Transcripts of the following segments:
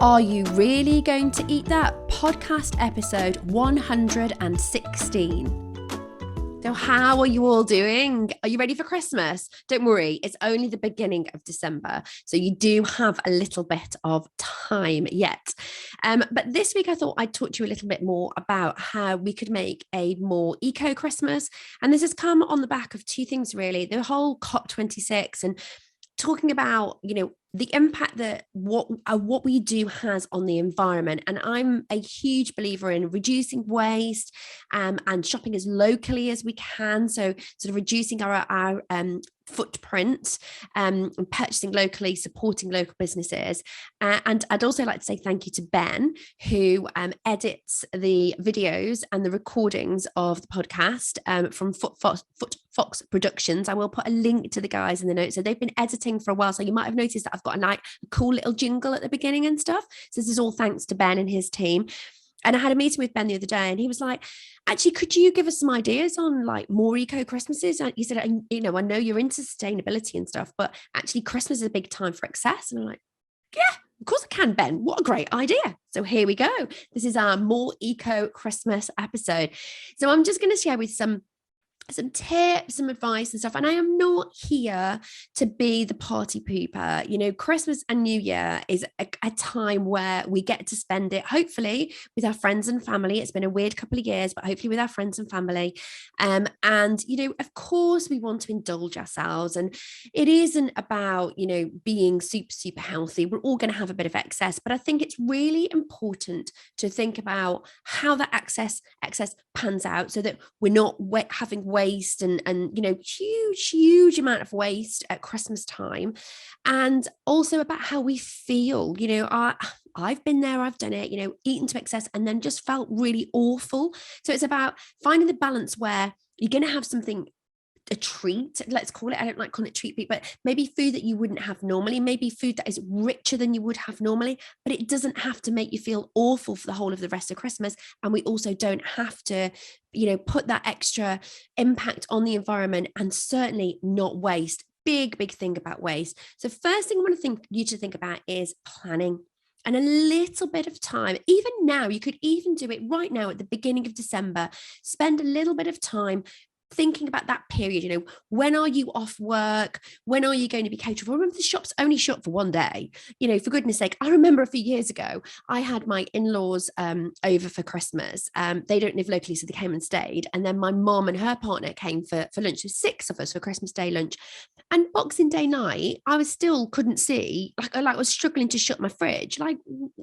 Are You Really Going to Eat That? Podcast episode 116. So how are you all doing? Are you ready for Christmas? Don't worry, it's only the beginning of December, so you do have a little bit of time yet. But this week I thought I'd talk to you a little bit more about how we could make a more eco Christmas. And this has come on the back of two things, really. The whole COP26 and talking about, the impact that what we do has on the environment. And I'm a huge believer in reducing waste and shopping as locally as we can. So sort of reducing our footprint and purchasing locally, supporting local businesses. And I'd also like to say thank you to Ben, who edits the videos and the recordings of the podcast from Fox Productions. I will put a link to the guys in the notes. So they've been editing for a while. So you might have noticed that I've got a cool little jingle at the beginning and stuff. So this is all thanks to Ben and his team. And I had a meeting with Ben the other day and he was like, actually, could you give us some ideas on like more eco Christmases? And he said, I know you're into sustainability and stuff, but actually Christmas is a big time for excess. And I'm like, yeah, of course I can, Ben. What a great idea. So here we go. This is our more eco Christmas episode. So I'm just going to share with some tips, some advice and stuff. And I am not here to be the party pooper. Christmas and New Year is a time where we get to spend it, hopefully, with our friends and family. It's been a weird couple of years, but hopefully with our friends and family. And, of course, we want to indulge ourselves. And it isn't about, being super, super healthy. We're all going to have a bit of excess. But I think it's really important to think about how that excess pans out so that we're not having waste and huge amount of waste at Christmas time, and also about how we feel. I've been there, I've done it, eaten to excess and then just felt really awful. So it's about finding the balance where you're going to have something, a treat, let's call it. I don't like calling it treat, but maybe food that you wouldn't have normally, maybe food that is richer than you would have normally, but it doesn't have to make you feel awful for the whole of the rest of Christmas. And we also don't have to, put that extra impact on the environment, and certainly not waste. Big thing about waste. So first thing I want you to think about is planning. And a little bit of time, even now, you could even do it right now at the beginning of December. Spend a little bit of time thinking about that period. When are you off work? When are you going to be catered for? Remember, the shop's only shut for one day. For goodness sake, I remember a few years ago, I had my in-laws over for Christmas. They don't live locally, so they came and stayed. And then my mom and her partner came for lunch. There's 6 of us for Christmas Day lunch. And Boxing Day night, I couldn't see, I was struggling to shut my fridge.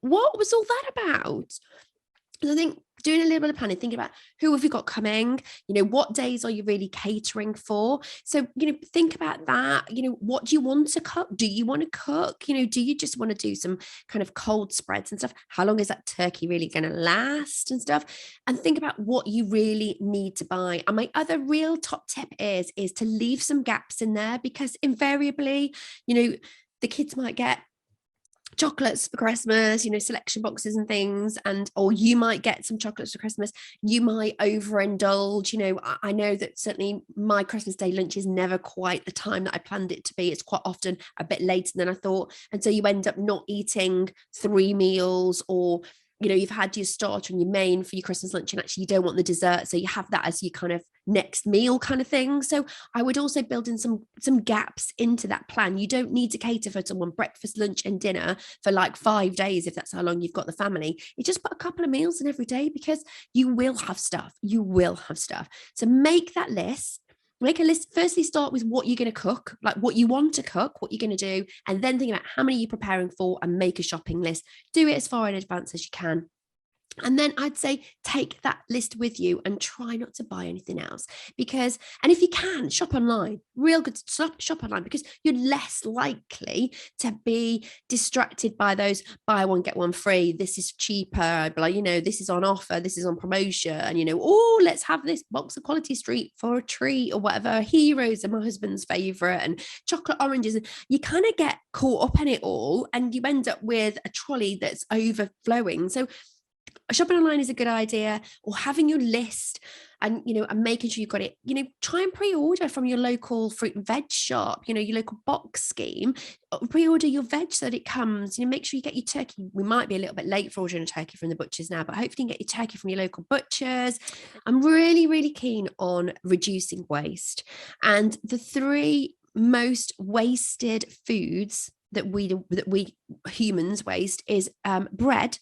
What was all that about? And I think doing a little bit of planning, thinking about who have you got coming, what days are you really catering for? So, think about that. What do you want to cook? Do you want to cook? Do you just want to do some kind of cold spreads and stuff? How long is that turkey really going to last and stuff? And think about what you really need to buy. And my other real top tip is to leave some gaps in there, because invariably, the kids might get chocolates for Christmas, selection boxes and things, or you might get some chocolates for Christmas. You might overindulge. I know that certainly my Christmas Day lunch is never quite the time that I planned it to be. It's quite often a bit later than I thought, and so you end up not eating 3 meals, or you've had your starter and your main for your Christmas lunch, and actually you don't want the dessert, so you have that as your kind of next meal kind of thing. So I would also build in some gaps into that plan. You don't need to cater for someone breakfast, lunch and dinner for 5 days if that's how long you've got the family. You just put a couple of meals in every day, because you will have stuff. So make that list. Make a list. Firstly, start with what you're going to cook, what you want to cook, what you're going to do, and then think about how many you're preparing for, and make a shopping list. Do it as far in advance as you can. And then I'd say take that list with you and try not to buy anything else, and if you can, shop online. Real good to shop online, because you're less likely to be distracted by those buy one get one free. This is cheaper, this is on offer, this is on promotion, and let's have this box of Quality Street for a treat, or whatever. Heroes are my husband's favorite, and chocolate oranges. And you kind of get caught up in it all, and you end up with a trolley that's overflowing. So shopping online is a good idea, or having your list and, and making sure you've got it, try and pre-order from your local fruit and veg shop, your local box scheme. Pre-order your veg so that it comes, make sure you get your turkey. We might be a little bit late for ordering a turkey from the butchers now, but hopefully you can get your turkey from your local butchers. I'm really, really keen on reducing waste. And the 3 most wasted foods that we humans waste is bread,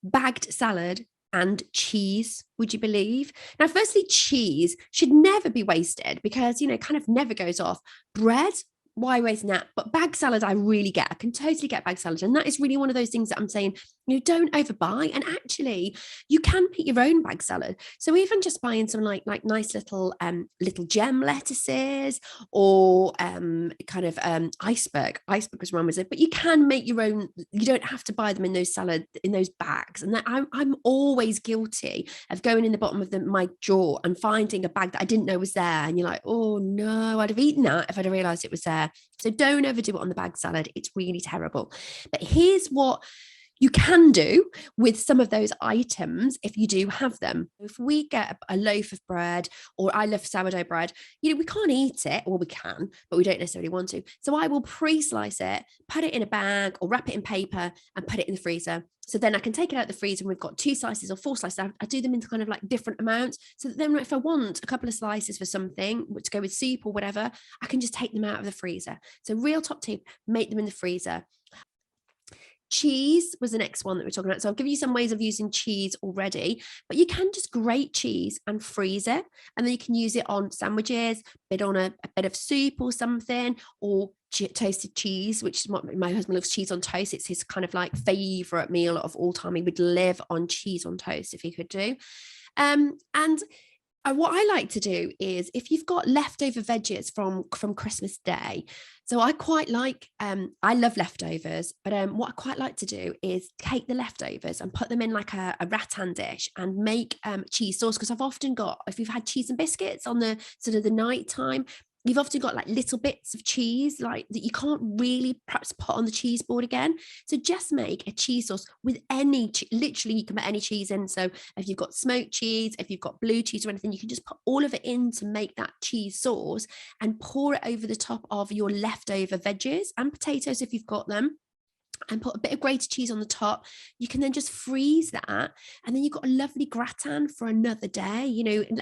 bagged salad, and cheese. Would you believe? Now, firstly, cheese should never be wasted because, kind of never goes off. Bread, why waste that? But bag salad, I really get. I can totally get bag salad. And that is really one of those things that I'm saying, don't overbuy. And actually, you can make your own bag salad. So even just buying some like nice little gem lettuces, or iceberg was wrong with it, but you can make your own. You don't have to buy them in those bags. And that I'm always guilty of going in the bottom of my drawer and finding a bag that I didn't know was there. And you're like, oh no, I'd have eaten that if I'd have realized it was there. So don't overdo it on the bag salad. It's really terrible. But here's what you can do with some of those items if you do have them. If we get a loaf of bread, or I love sourdough bread, we can't eat it, or we can, but we don't necessarily want to. So I will pre-slice it, put it in a bag or wrap it in paper and put it in the freezer. So then I can take it out of the freezer and we've got 2 slices or 4 slices. I do them into kind of like different amounts. So that then if I want a couple of slices for something to go with soup or whatever, I can just take them out of the freezer. So real top tip, make them in the freezer. Cheese was the next one that we're talking about. So I'll give you some ways of using cheese already, but you can just grate cheese and freeze it. And then you can use it on sandwiches, bit on a bit of soup or something, or toasted cheese, which is what my husband loves, cheese on toast. It's his kind of like favorite meal of all time. He would live on cheese on toast if he could do. And what I like to do is, if you've got leftover veggies from Christmas Day, so I quite like, I love leftovers, but what I quite like to do is take the leftovers and put them in like a rattan dish and make cheese sauce. Because I've often got, if you've had cheese and biscuits on the sort of the night time, you've often got like little bits of cheese like that you can't really perhaps put on the cheese board again. So just make a cheese sauce with literally you can put any cheese in. So if you've got smoked cheese, if you've got blue cheese or anything, you can just put all of it in to make that cheese sauce and pour it over the top of your leftover veggies and potatoes if you've got them, and put a bit of grated cheese on the top. You can then just freeze that, and then you've got a lovely gratin for another day,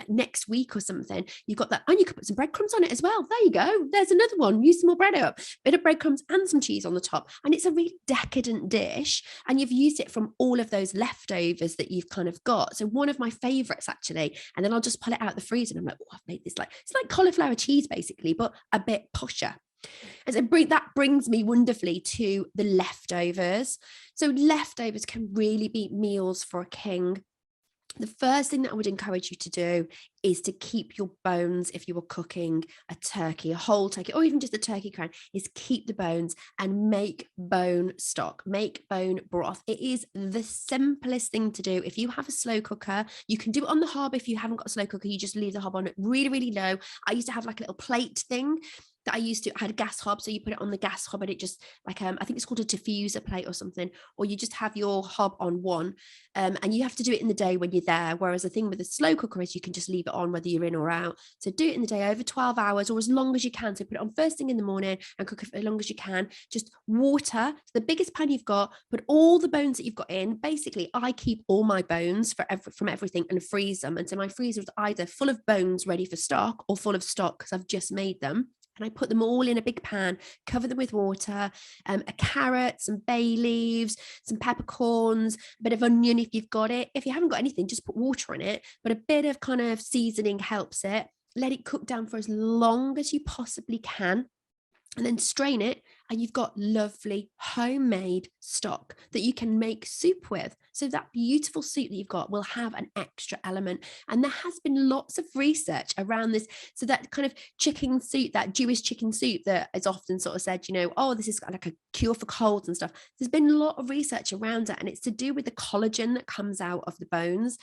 next week or something. You've got that, and you could put some breadcrumbs on it as well. There you go. There's another one. Use some more bread up, bit of breadcrumbs and some cheese on the top, and it's a really decadent dish, and you've used it from all of those leftovers that you've kind of got. So one of my favorites actually, and then I'll just pull it out of the freezer and I'm like, oh, I've made this it's like cauliflower cheese basically, but a bit posher. And so that brings me wonderfully to the leftovers. So leftovers can really be meals for a king. The first thing that I would encourage you to do is to keep your bones. If you were cooking a turkey, a whole turkey, or even just a turkey crown, is keep the bones and make bone stock, make bone broth. It is the simplest thing to do. If you have a slow cooker, you can do it on the hob. If you haven't got a slow cooker, you just leave the hob on it really, really low. I used to have like a little plate thing that I had a gas hob. So you put it on the gas hob and it just like, I think it's called a diffuser plate or something, or you just have your hob on one. And you have to do it in the day when you're there. Whereas the thing with a slow cooker is you can just leave it on whether you're in or out. So do it in the day over 12 hours or as long as you can. So put it on first thing in the morning and cook it for as long as you can. Just water, the biggest pan you've got, put all the bones that you've got in. Basically, I keep all my bones from everything and freeze them. And so my freezer is either full of bones ready for stock or full of stock because I've just made them. And I put them all in a big pan, cover them with water, a carrot, some bay leaves, some peppercorns, a bit of onion if you've got it. If you haven't got anything, just put water in it. But a bit of kind of seasoning helps it. Let it cook down for as long as you possibly can. And then strain it, and you've got lovely homemade stock that you can make soup with. So that beautiful soup that you've got will have an extra element. And there has been lots of research around this. So that kind of chicken soup, that Jewish chicken soup that is often sort of said, oh, this is like a cure for colds and stuff. There's been a lot of research around it, and it's to do with the collagen that comes out of the bones.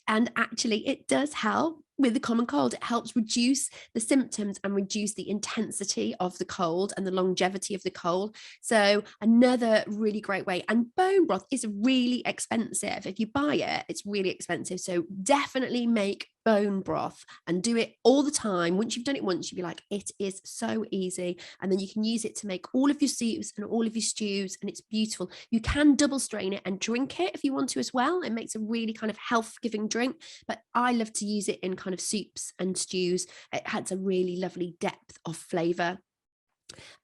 And actually, it does help with the common cold. It helps reduce the symptoms and reduce the intensity of the cold and the longevity of the cold. So another really great way. And bone broth is really expensive. If you buy it, it's really expensive. So definitely make bone broth and do it all the time. Once you've done it once, you'll be like, it is so easy. And then you can use it to make all of your soups and all of your stews, and it's beautiful. You can double strain it and drink it if you want to as well. It makes a really kind of health-giving drink, but I love to use it in kind of soups and stews. It has a really lovely depth of flavor.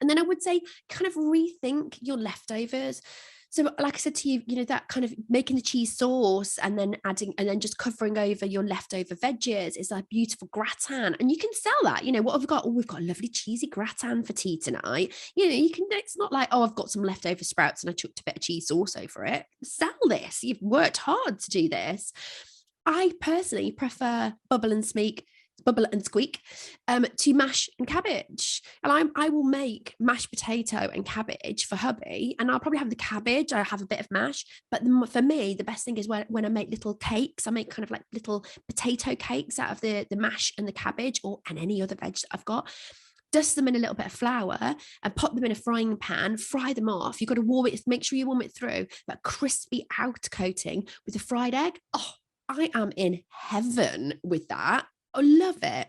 And then I would say kind of rethink your leftovers. So like I said to you, that kind of making the cheese sauce and then adding and then just covering over your leftover veggies is a beautiful gratin. And you can sell that. What have we got? Oh, we've got a lovely cheesy gratin for tea tonight. You can, it's not like, oh, I've got some leftover sprouts and I chucked a bit of cheese sauce over it. Sell this. You've worked hard to do this. I personally prefer bubble and squeak to mash and cabbage. And I will make mashed potato and cabbage for hubby, and I'll probably have the cabbage, I have a bit of mash, but for me the best thing is when I make little cakes. I make kind of like little potato cakes out of the mash and the cabbage and any other veg that I've got. Dust them in a little bit of flour and pop them in a frying pan, fry them off. You've got to warm it, make sure you warm it through, that crispy out coating with a fried egg. Oh, I am in heaven with that. I love it.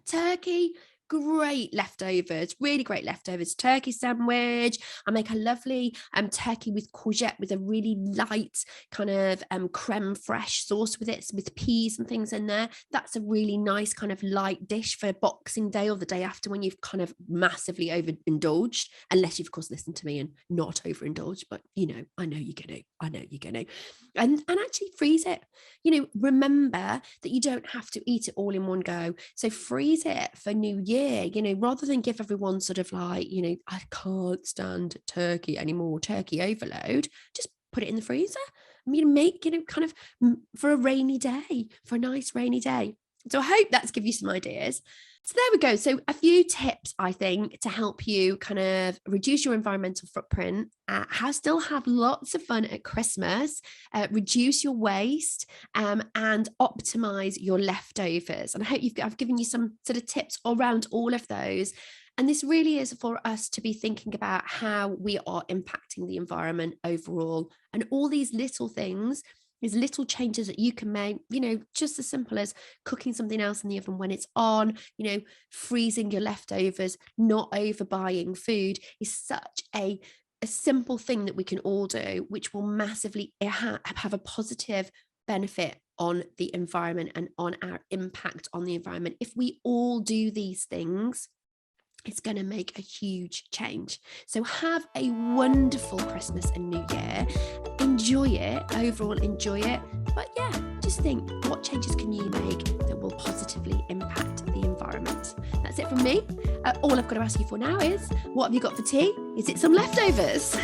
Turkey, great leftovers, really great leftovers. Turkey sandwich. I make a lovely turkey with courgette with a really light kind of creme fraiche sauce with it, with peas and things in there. That's a really nice kind of light dish for Boxing Day or the day after, when you've kind of massively overindulged, unless you've of course listened to me and not overindulged, but I know you're gonna. And actually freeze it. Remember that you don't have to eat it all in one go. So freeze it for New Year, rather than give everyone sort of like, I can't stand turkey anymore, turkey overload. Just put it in the freezer. Make, kind of for a rainy day, for a nice rainy day. So I hope that's give you some ideas. So there we go. So a few tips, I think, to help you kind of reduce your environmental footprint, still have lots of fun at Christmas, reduce your waste, and optimize your leftovers. And I hope I've given you some sort of tips around all of those. And this really is for us to be thinking about how we are impacting the environment overall. And all these little things, these little changes that you can make, just as simple as cooking something else in the oven when it's on, freezing your leftovers, not overbuying food, is such a simple thing that we can all do, which will massively have a positive benefit on the environment and on our impact on the environment. If we all do these things, it's going to make a huge change. So have a wonderful Christmas and New Year. Enjoy it, overall enjoy it. But yeah, just think, what changes can you make that will positively impact the environment? That's it from me. All I've got to ask you for now is, what have you got for tea? Is it some leftovers?